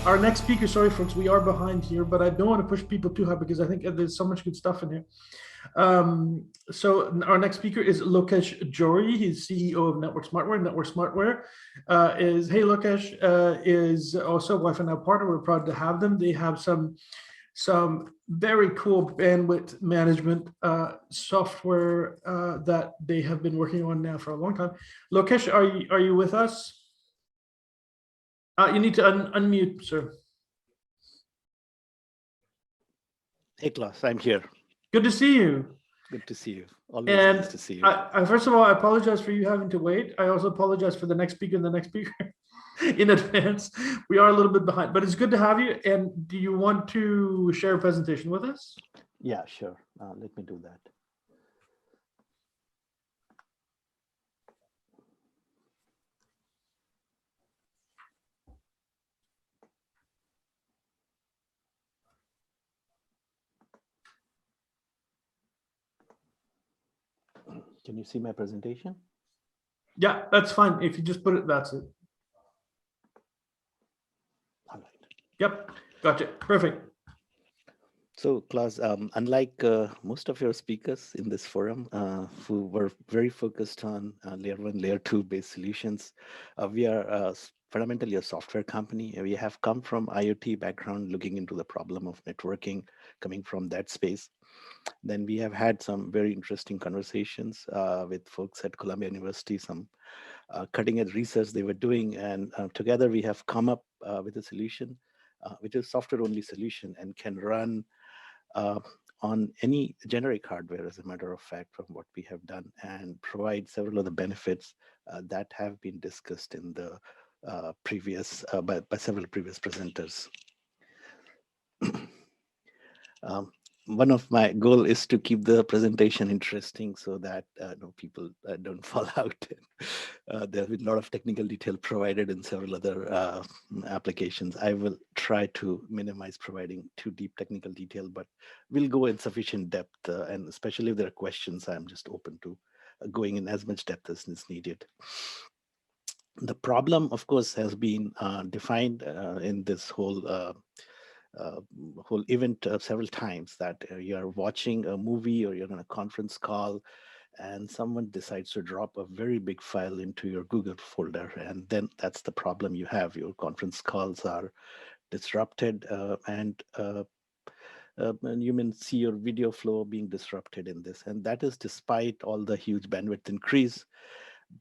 our next speaker, sorry folks, we are behind here, but I don't want to push people too hard because I think there's so much good stuff in here. So our next speaker is Lokesh Johri. He's CEO of Network Smartware. Network Smartware hey Lokesh, is also a Wi-Fi Now partner. We're proud to have them. They have some very cool bandwidth management software that they have been working on now for a long time. Lokesh, are you with us? You need to unmute, sir. Hey, Klaus, I'm here. Good to see you. Good to see you. Always nice to see you. First of all, I apologize for you having to wait. I also apologize for the next speaker and the next speaker in advance. We are a little bit behind, but it's good to have you. And do you want to share a presentation with us? Yeah, sure. Let me do that. Can you see my presentation? Yeah, that's fine. If you just put it, that's it. All right. Yep, gotcha. Perfect. So, Klaus, unlike most of your speakers in this forum who were very focused on layer 1, layer 2 based solutions, we are fundamentally a software company. We have come from IoT background, looking into the problem of networking, coming from that space. Then we have had some very interesting conversations with folks at Columbia University, some cutting edge research they were doing. And together we have come up with a solution, which is software only solution and can run on any generic hardware, as a matter of fact, from what we have done, and provide several of the benefits that have been discussed in the previous, by several previous presenters. One of my goal is to keep the presentation interesting so that no people don't fall out. There have been a lot of technical detail provided in several other applications. I will try to minimize providing too deep technical detail, but we'll go in sufficient depth, and especially if there are questions, I'm just open to going in as much depth as is needed. The problem, of course, has been defined in this whole event several times, that you're watching a movie or you're on a conference call and someone decides to drop a very big file into your Google folder, and then that's the problem you have. Your conference calls are disrupted and you may see your video flow being disrupted in this, and that is despite all the huge bandwidth increase,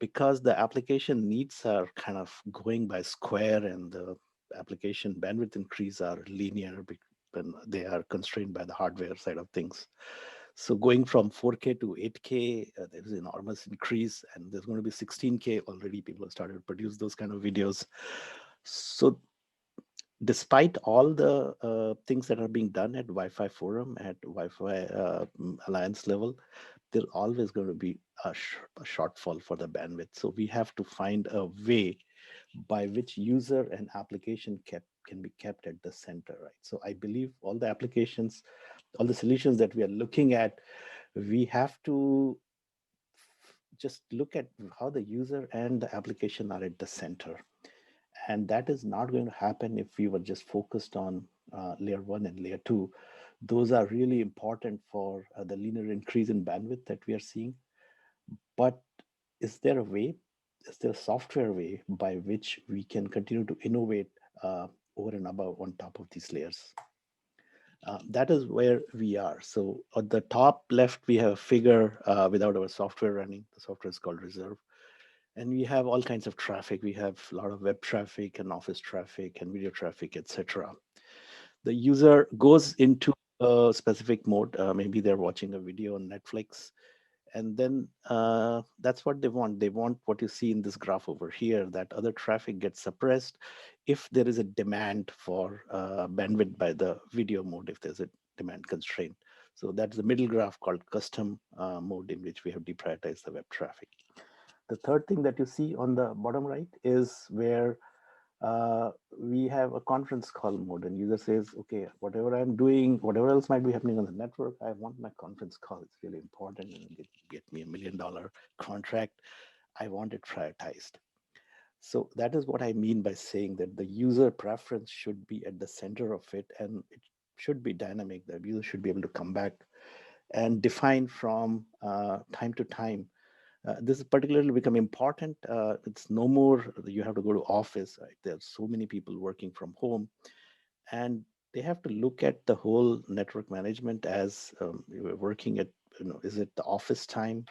because the application needs are kind of going by square and the application bandwidth increase are linear when they are constrained by the hardware side of things. So going from 4K to 8K, there is an enormous increase, and there's going to be 16K already. People have started to produce those kind of videos. So despite all the things that are being done at Wi-Fi forum, at Wi-Fi Alliance level, there's always going to be a shortfall for the bandwidth. So we have to find a way by which user and application can be kept at the center, right? So I believe all the applications, all the solutions that we are looking at, we have to just look at how the user and the application are at the center. And that is not going to happen if we were just focused on layer 1 and layer 2. Those are really important for the linear increase in bandwidth that we are seeing. But is there a way, is there a software way by which we can continue to innovate over and above on top of these layers? That is where we are. So at the top left, we have a figure without our software running. The software is called Rezrv. And we have all kinds of traffic. We have a lot of web traffic and office traffic and video traffic, etc. The user goes into a specific mode. Maybe they're watching a video on Netflix. And then that's what they want. They want what you see in this graph over here, that other traffic gets suppressed if there is a demand for bandwidth by the video mode, if there's a demand constraint. So that's the middle graph called custom mode, in which we have deprioritized the web traffic. The third thing that you see on the bottom right is where we have a conference call mode, and user says, okay, whatever I'm doing, whatever else might be happening on the network, I want my conference call. It's really important, and get me $1 million contract. I want it prioritized. So that is what I mean by saying that the user preference should be at the center of it, and it should be dynamic. The user should be able to come back and define from time to time. This is particularly become important. It's no more you have to go to office. Right? There are so many people working from home, and they have to look at the whole network management as you are working at. Is it the office time?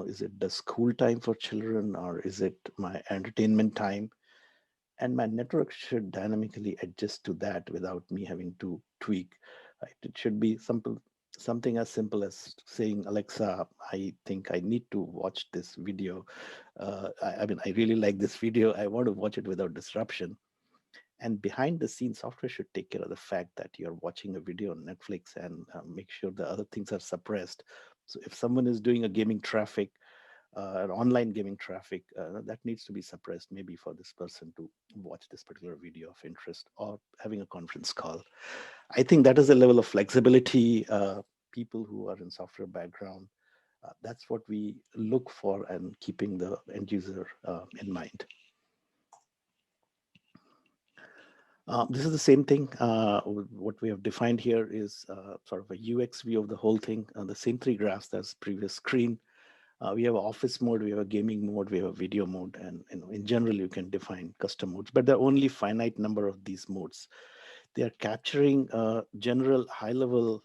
Is it the school time for children, or is it my entertainment time? And my network should dynamically adjust to that without me having to tweak. Right? It should be simple, something as simple as saying, Alexa, I think I need to watch this video. I mean, I really like this video. I want to watch it without disruption. And behind the scenes, software should take care of the fact that you're watching a video on Netflix and make sure the other things are suppressed. So if someone is doing a gaming traffic, an online gaming traffic, that needs to be suppressed, maybe for this person to watch this particular video of interest or having a conference call. I think that is the level of flexibility. People who are in software background, that's what we look for, and keeping the end user in mind. This is the same thing. What we have defined here is sort of a UX view of the whole thing. The same three graphs as previous screen. We have an office mode, we have a gaming mode, we have a video mode, and in general, you can define custom modes. But there are only finite number of these modes. They are capturing general high-level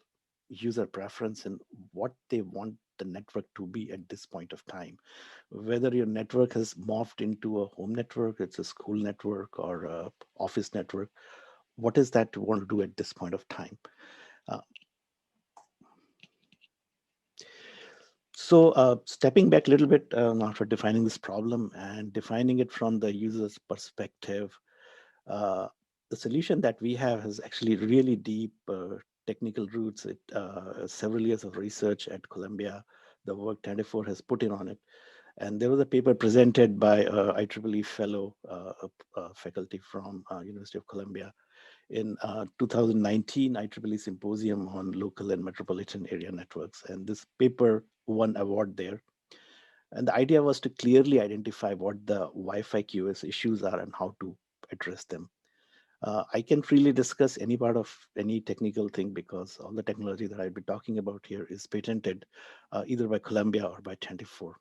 user preference and what they want the network to be at this point of time. Whether your network has morphed into a home network, it's a school network, or a office network, what is that you want to do at this point of time? Uh, stepping back a little bit after defining this problem and defining it from the user's perspective, uh, the solution that we have has actually really deep technical roots. It several years of research at Columbia, the work 24 has put in on it. And there was a paper presented by a IEEE fellow, faculty from University of Columbia in 2019 IEEE Symposium on Local and Metropolitan Area Networks. And this paper won award there. And the idea was to clearly identify what the Wi-Fi QoS issues are and how to address them. I can freely discuss any part of any technical thing because all the technology that I'll be talking about here is patented either by Columbia or by 24.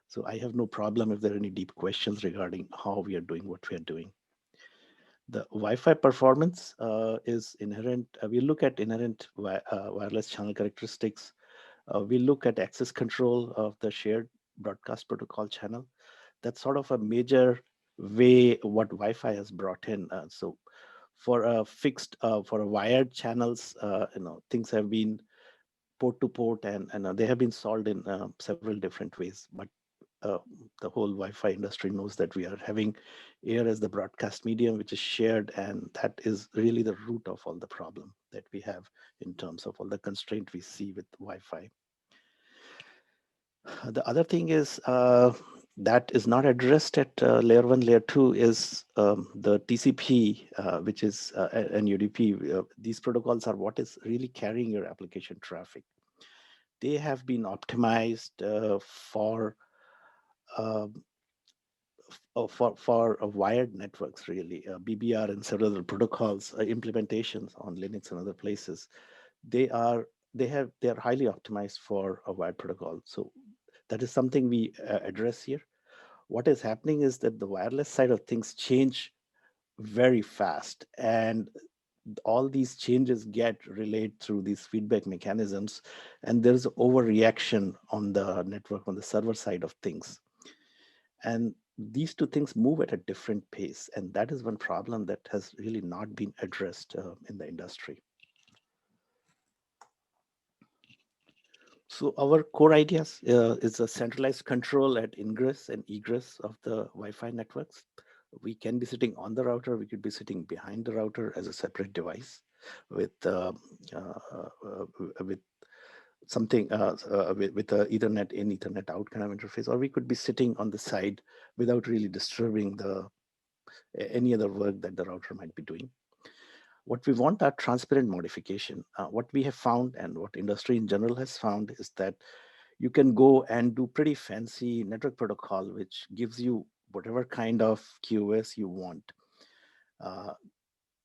So I have no problem if there are any deep questions regarding how we are doing what we are doing. The Wi-Fi performance is inherent. We look at inherent wireless channel characteristics. We look at access control of the shared broadcast protocol channel. That's sort of a major way what Wi-Fi has brought in. So for a fixed, for a wired channels, things have been port to port, and they have been solved in several different ways. But uh, the whole Wi-Fi industry knows that we are having air as the broadcast medium, which is shared, and that is really the root of all the problem that we have in terms of all the constraint we see with Wi-Fi. The other thing is that is not addressed at layer one, layer two is the TCP, which is and UDP. These protocols are what is really carrying your application traffic. They have been optimized for wired networks, really. BBR and several other protocols, implementations on Linux and other places, they are they are highly optimized for a wired protocol. So that is something we address here. What is happening is that the wireless side of things change very fast, and all these changes get relayed through these feedback mechanisms, and there's overreaction on the network on the server side of things. And these two things move at a different pace. And that is one problem that has really not been addressed in the industry. So our core ideas is a centralized control at ingress and egress of the Wi-Fi networks. We can be sitting on the router. We could be sitting behind the router as a separate device with with something with a Ethernet in, Ethernet out kind of interface, or we could be sitting on the side without really disturbing the any other work that the router might be doing. What we want are transparent modification. What we have found and what industry in general has found is that you can go and do pretty fancy network protocol, which gives you whatever kind of QoS you want.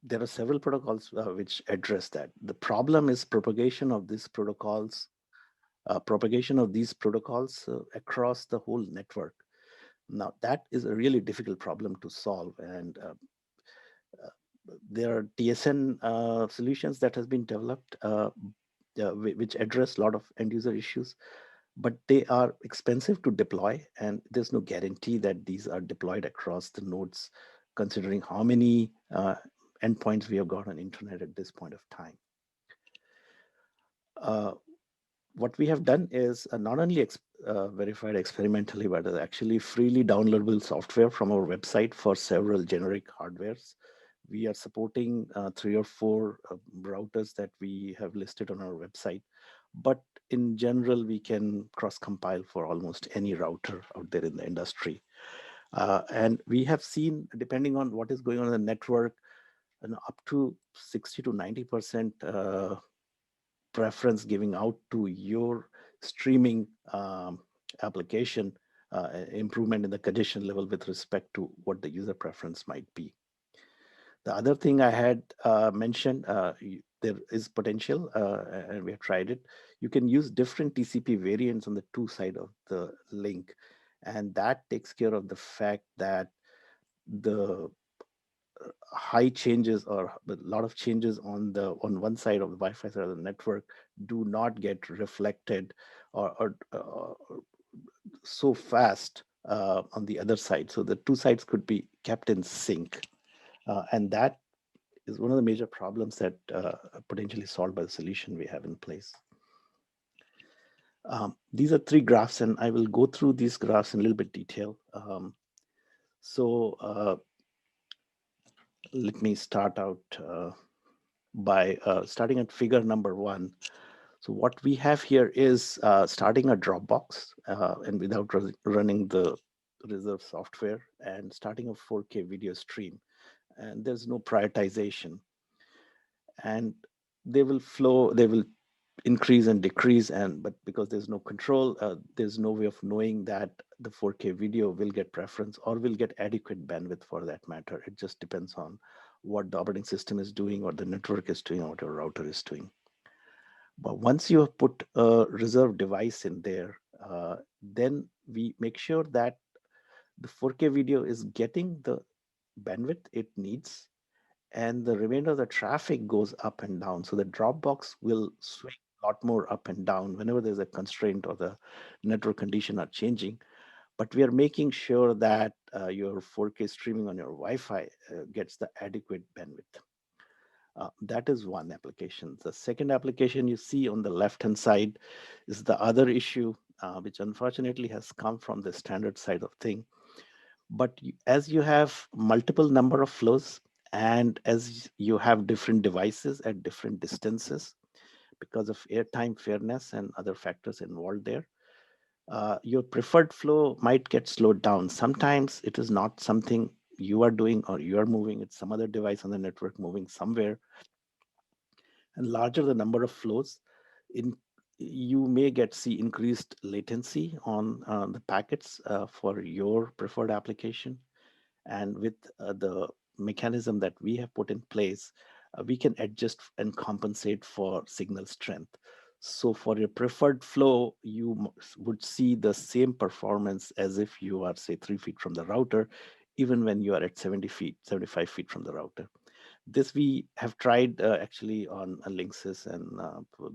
There are several protocols which address that. The problem is propagation of these protocols, across the whole network. Now, that is a really difficult problem to solve, and there are TSN solutions that has been developed which address a lot of end user issues, but they are expensive to deploy, and there's no guarantee that these are deployed across the nodes, considering how many endpoints we have got on internet at this point of time. What we have done is not only verified experimentally, but actually freely downloadable software from our website for several generic hardwares. We are supporting 3 or 4 routers that we have listed on our website. But in general, we can cross-compile for almost any router out there in the industry. And we have seen, depending on what is going on in the network, up to 60 to 90% preference giving out to your streaming application, improvement in the congestion level with respect to what the user preference might be. The other thing I had mentioned, there is potential, and we have tried it. You can use different TCP variants on the 2 side of the link, and that takes care of the fact that the high changes or a lot of changes on one side of the Wi-Fi side of the network do not get reflected or so fast on the other side. So the 2 sides could be kept in sync, and that is one of the major problems that potentially solved by the solution we have in place. These are 3 graphs, and I will go through these graphs in a little bit detail. Let me start out by starting at figure number 1. So what we have here is starting a Dropbox and without running the Rezrv software, and starting a 4K video stream. And there's no prioritization. And they will increase and decrease, but because there's no control, there's no way of knowing that the 4K video will get preference or will get adequate bandwidth for that matter. It just depends on what the operating system is doing, what the network is doing, or what your router is doing. But once you have put a Rezrv device in there, then we make sure that the 4K video is getting the bandwidth it needs, and the remainder of the traffic goes up and down. So the Dropbox will swing a lot more up and down whenever there's a constraint or the network condition are changing. But we are making sure that your 4K streaming on your Wi-Fi gets the adequate bandwidth. That is one application. The second application you see on the left-hand side is the other issue, which unfortunately has come from the standard side of thing. But as you have multiple number of flows, and as you have different devices at different distances, because of airtime fairness and other factors involved there, your preferred flow might get slowed down. Sometimes it is not something you are doing or you are moving, it's some other device on the network moving somewhere. And larger the number of flows, you may see increased latency on the packets for your preferred application. And with the mechanism that we have put in place, we can adjust and compensate for signal strength. So for your preferred flow, you would see the same performance as if you are, say, 3 feet from the router, even when you are at 70 feet, 75 feet from the router. This we have tried actually on Linksys and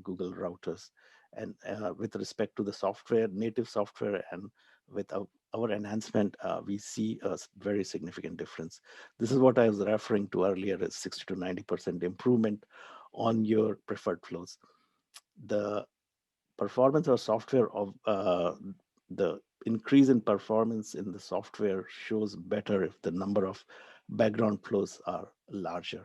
Google routers. And with respect to the software, native software, and with our enhancement, we see a very significant difference. This is what I was referring to earlier as 60 to 90% improvement on your preferred flows. The performance of software of the increase in performance in the software shows better if the number of background flows are larger.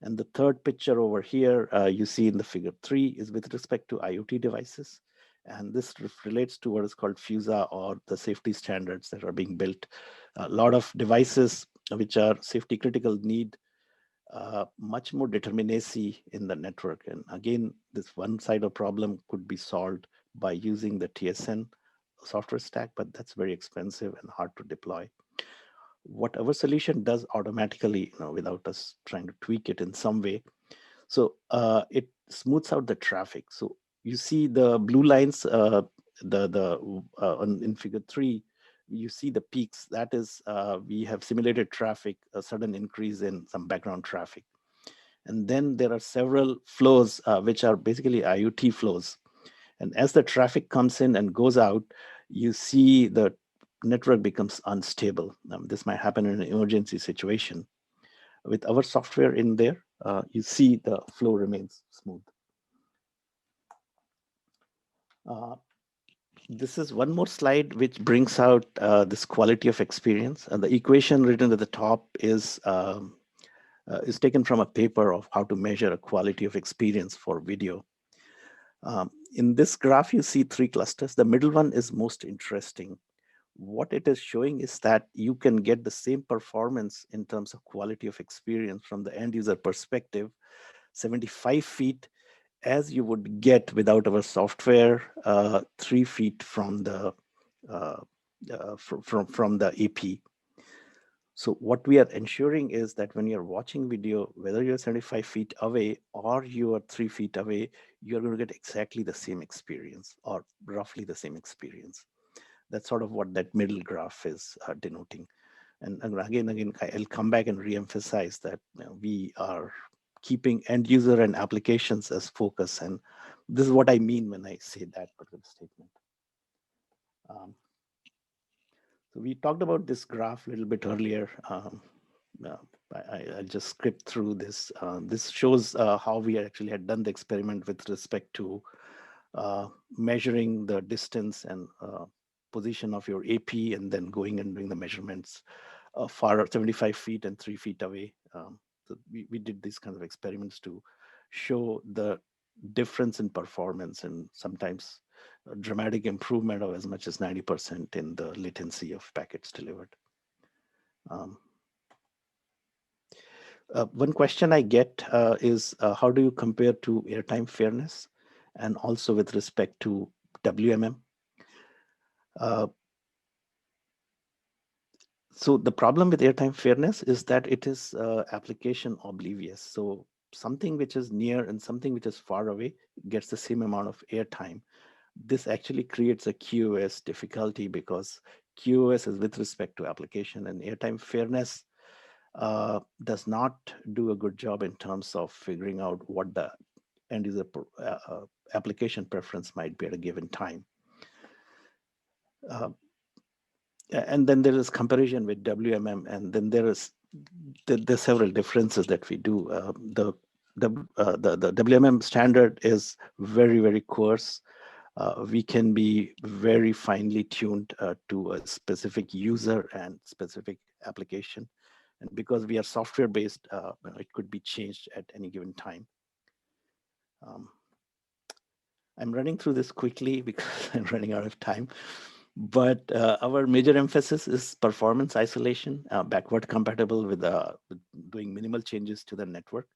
And the third picture over here, you see in the figure 3, is with respect to IoT devices. And this relates to what is called FUSA, or the safety standards that are being built. A lot of devices which are safety critical need much more determinacy in the network. And again, this one side of problem could be solved by using the TSN software stack, but that's very expensive and hard to deploy. what our solution does automatically, without us trying to tweak it in some way. So it smooths out the traffic. So you see the blue lines, in figure 3, you see the peaks. That is, we have simulated traffic, a sudden increase in some background traffic. And then there are several flows, which are basically IoT flows. And as the traffic comes in and goes out, you see the network becomes unstable. This might happen in an emergency situation. With our software in there, you see the flow remains smooth. This is one more slide which brings out this quality of experience. And the equation written at the top is taken from a paper of how to measure a quality of experience for video. In this graph, you see 3 clusters. The middle one is most interesting. What it is showing is that you can get the same performance in terms of quality of experience from the end user perspective, 75 feet, as you would get without our software, 3 feet from the from the AP. So what we are ensuring is that when you're watching video, whether you're 75 feet away or you are 3 feet away, you're going to get exactly the same experience, or roughly the same experience. That's sort of what that middle graph is denoting. And again, I'll come back and re-emphasize that we are keeping end user and applications as focus. And this is what I mean when I say that particular statement. So we talked about this graph a little bit earlier. I'll just skip through this. This shows how we actually had done the experiment with respect to measuring the distance and position of your AP, and then going and doing the measurements far 75 feet and 3 feet away. So we did these kinds of experiments to show the difference in performance, and sometimes a dramatic improvement of as much as 90% in the latency of packets delivered. One question I get is how do you compare to Airtime Fairness, and also with respect to WMM? So the problem with Airtime Fairness is that it is application oblivious. So something which is near and something which is far away gets the same amount of airtime. This actually creates a QoS difficulty, because QoS is with respect to application, and Airtime Fairness does not do a good job in terms of figuring out what the end user application preference might be at a given time. And then there is comparison with WMM, and then there's several differences that we do. The WMM standard is very, very coarse. We can be very finely tuned to a specific user and specific application. And because we are software based, it could be changed at any given time. I'm running through this quickly because I'm running out of time. But our major emphasis is performance isolation, backward compatible with doing minimal changes to the network,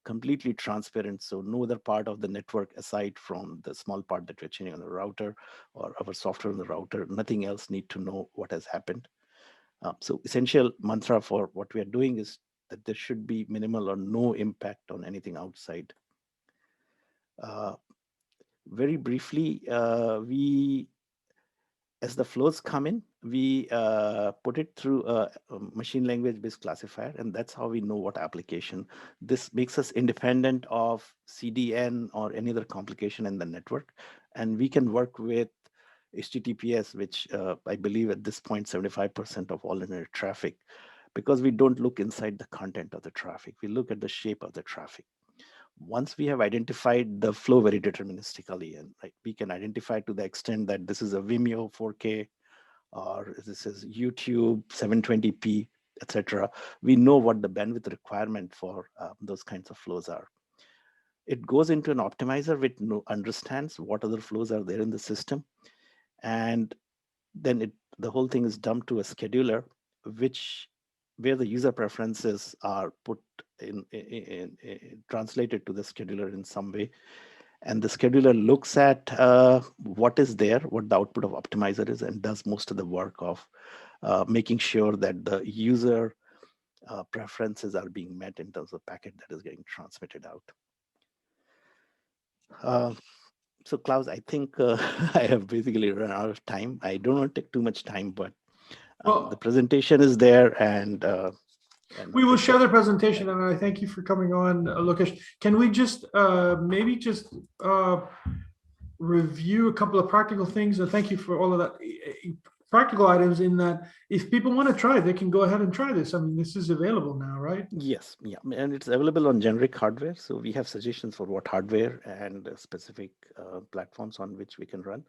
completely transparent. So no other part of the network aside from the small part that we're changing on the router or our software on the router, nothing else need to know what has happened. So essential mantra for what we are doing is that there should be minimal or no impact on anything outside. Very briefly, as the flows come in, we put it through a machine language based classifier, and that's how we know what application. This makes us independent of CDN or any other complication in the network, and we can work with HTTPS, which I believe at this point 75% of all internet traffic, because we don't look inside the content of the traffic. We look at the shape of the traffic. Once we have identified the flow very deterministically, and we can identify to the extent that this is a Vimeo 4K or this is YouTube 720p, etc., we know what the bandwidth requirement for those kinds of flows are. It goes into an optimizer which understands what other flows are there in the system, and then the whole thing is dumped to a scheduler, where the user preferences are put in translated to the scheduler in some way. And the scheduler looks at what is there, what the output of optimizer is, and does most of the work of making sure that the user preferences are being met in terms of packet that is getting transmitted out. So Klaus, I think I have basically run out of time. I don't want to take too much time, but the presentation is there, and we will share the presentation, and I thank you for coming on, Lokesh. Can we just maybe just review a couple of practical things? And thank you for all of that practical items, in that if people want to try, they can go ahead and try this. I mean, this is available now, right? Yes, yeah, and it's available on generic hardware. So we have suggestions for what hardware and specific platforms on which we can run.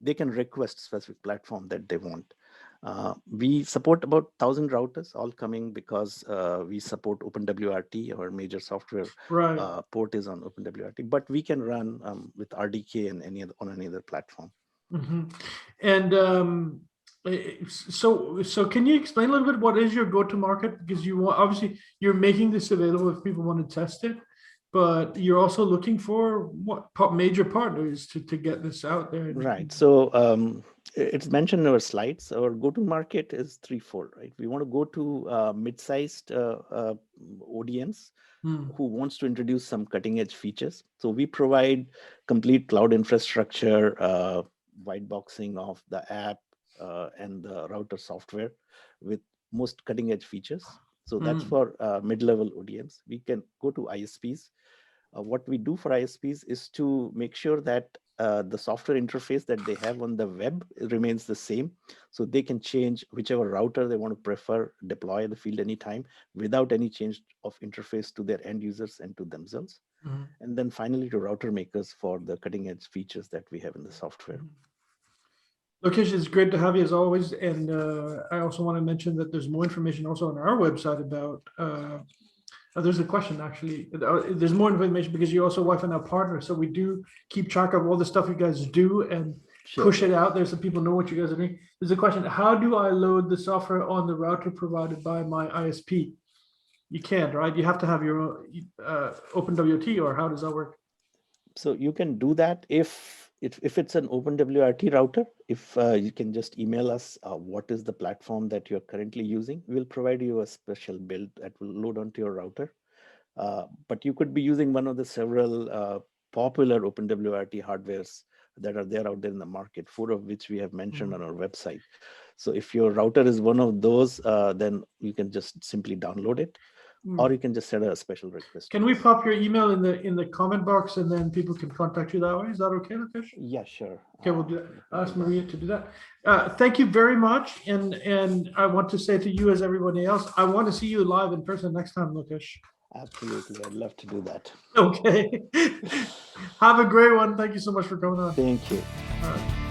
They can request specific platform that they want. We support about 1,000 routers, all coming because we support OpenWRT. Our major software port is on OpenWRT, but we can run with RDK and on any other platform. Mm-hmm. And so can you explain a little bit what is your go-to-market? Because you obviously you're making this available if people want to test it, but you're also looking for what major partners to get this out there. Right. So it's mentioned in our slides. Our go-to-market is threefold, right? We want to go to mid-sized audience who wants to introduce some cutting-edge features. So we provide complete cloud infrastructure, white boxing of the app and the router software with most cutting-edge features. So that's for mid-level audience. We can go to ISPs. What we do for ISPs is to make sure that the software interface that they have on the web remains the same, so they can change whichever router they want to prefer, deploy in the field anytime without any change of interface to their end users and to themselves. And then finally to router makers for the cutting edge features that we have in the software. Lokesh, it's great to have you as always. And I also want to mention that there's more information also on our website about there's a question actually. There's more information because you're also Wi-Fi Now partner. So we do keep track of all the stuff you guys do and push it out there so people know what you guys are doing. There's a question: how do I load the software on the router provided by my ISP? You can't, right? You have to have your OpenWRT, or how does that work? So you can do that if it's an OpenWRT router. If you can just email us what is the platform that you're currently using, we'll provide you a special build that will load onto your router. But you could be using one of the several popular OpenWRT hardwares that are there out there in the market, 4 of which we have mentioned on our website. So if your router is one of those, then you can just simply download it. Or you can just send a special request. Can we pop your email in the comment box, and then people can contact you that way? Is that okay, Lokesh? Yeah, sure. Okay, we'll do that. Ask Maria to do that. Thank you very much. And I want to say to you, as everybody else, I want to see you live in person next time, Lokesh. Absolutely. I'd love to do that. Okay. Have a great one. Thank you so much for coming on. Thank you. All right.